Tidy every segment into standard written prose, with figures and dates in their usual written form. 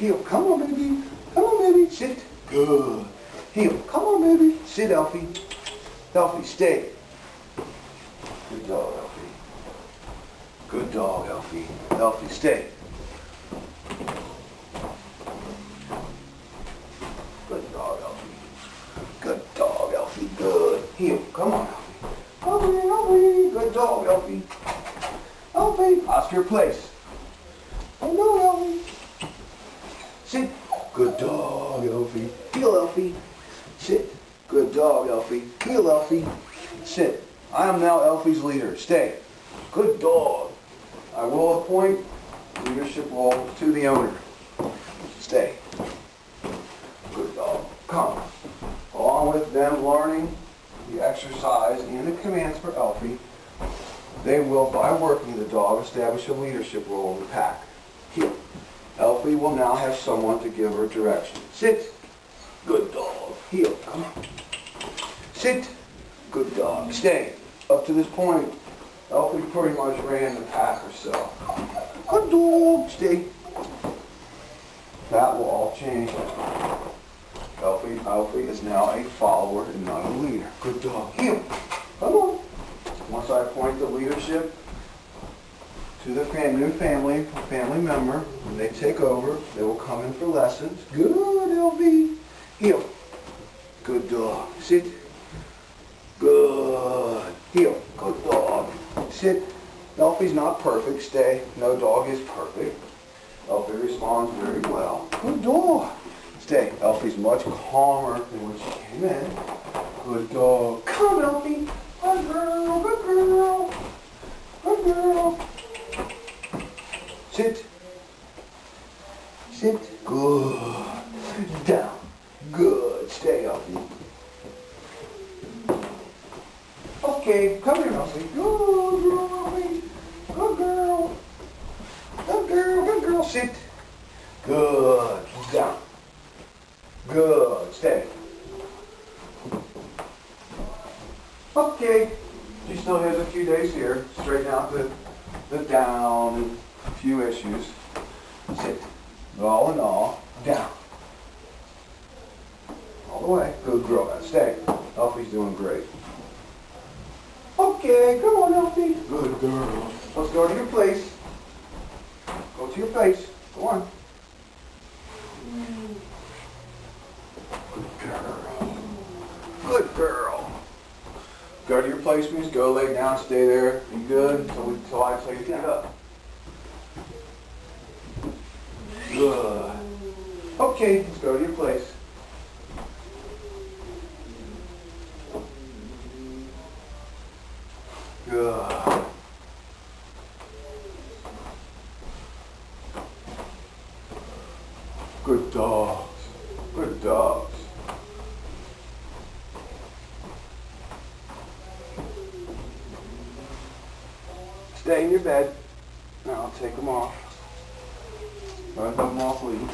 Heel. Come on, baby. Come on, baby. Sit. Good. Heel. Come on, baby. Sit, Elfie. Elfie, stay. Good dog, Elfie. Good dog, Elfie. Elfie, stay. Good dog, Elfie. Good dog, Elfie. Good. Heel. Come on, Elfie. Elfie, Elfie. Good dog, Elfie. Elfie. Oscar, place. Oh no, Elfie. Sit. Good dog, Elfie. Heel, Elfie. Sit. Good dog, Elfie. Heel, Elfie. Sit. I am now Elfie's leader. Stay. Good dog. I will appoint leadership role to the owner. Stay. Good dog. Come. Along with them learning the exercise and the commands for Elfie, they will, by working the dog, establish a leadership role in the pack. Heel. Elfie will now have someone to give her direction. Sit. Good dog. Heel. Come on. Sit. Good dog. Stay. Up to this point, Elfie pretty much ran the pack herself. Good dog. Stay. That will all change. Elfie is now a follower and not a leader. Good dog. Heel. Come on. Once I appoint the leadership to the new family member, when they take over, they will come in for lessons. Good, Elfie. Heel. Good dog. Sit. Good. Heel. Good dog. Sit. Elfie's not perfect. Stay. No dog is perfect. Elfie responds very well. Good dog. Stay. Elfie's much calmer than when she came in. Good dog. Come, Elfie. Good girl. Good girl. Good girl. Sit. Sit. Good. Down. Good. Stay, Elfie. Okay, come here, Elfie. Good girl, Elfie. Good girl. Good girl. Good girl. Sit. Good. Down. Good. Stay. Okay. She still has a few days here. Straighten out the down and a few issues. Sit. All in all, down. All the way. Good girl. Stay. Elfie's doing great. Okay, come on, Elfie. Good girl. Let's go to your place. Go to your place. Go on. Good girl. Good girl. Go to your place means go lay down, stay there, be good until I tell you to get up. Good. Okay, let's go to your place. Good. Good dogs. Good dogs. Stay in your bed. Now I'll take them off. Run them off lead.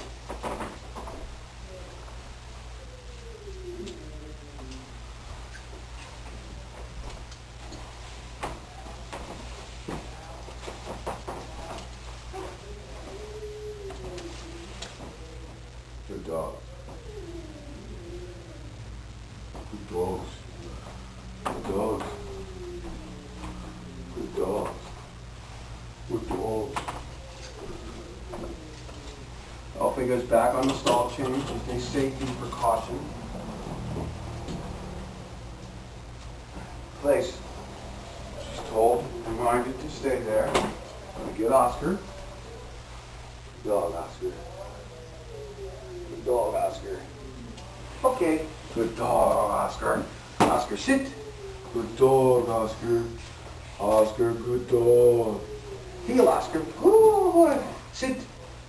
Good dogs. Good dogs. Good dogs. Good dogs. Good dogs. Elfie goes back on the stall change as a safety precaution. Place. She's told, reminded to stay there. Gonna get Oscar. Good dog, Oscar. Good dog, Oscar. Okay. Good dog, Oscar. Oscar, sit. Good dog, Oscar. Oscar, good dog. Heel, Oscar. Good. Sit.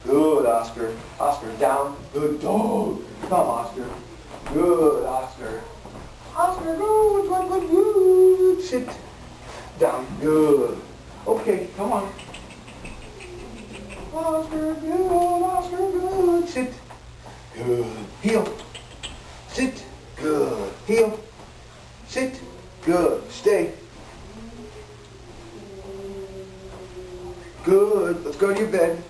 Good, Oscar. Oscar, down. Good dog. Come, Oscar. Good, Oscar. Oscar, good, good, good, good. Sit. Down. Good. Okay, come on. Oscar, good. Oscar, good. Sit. Good. Heel. Sit. Good. Heel. Sit. Good. Stay. Good. Let's go to your bed.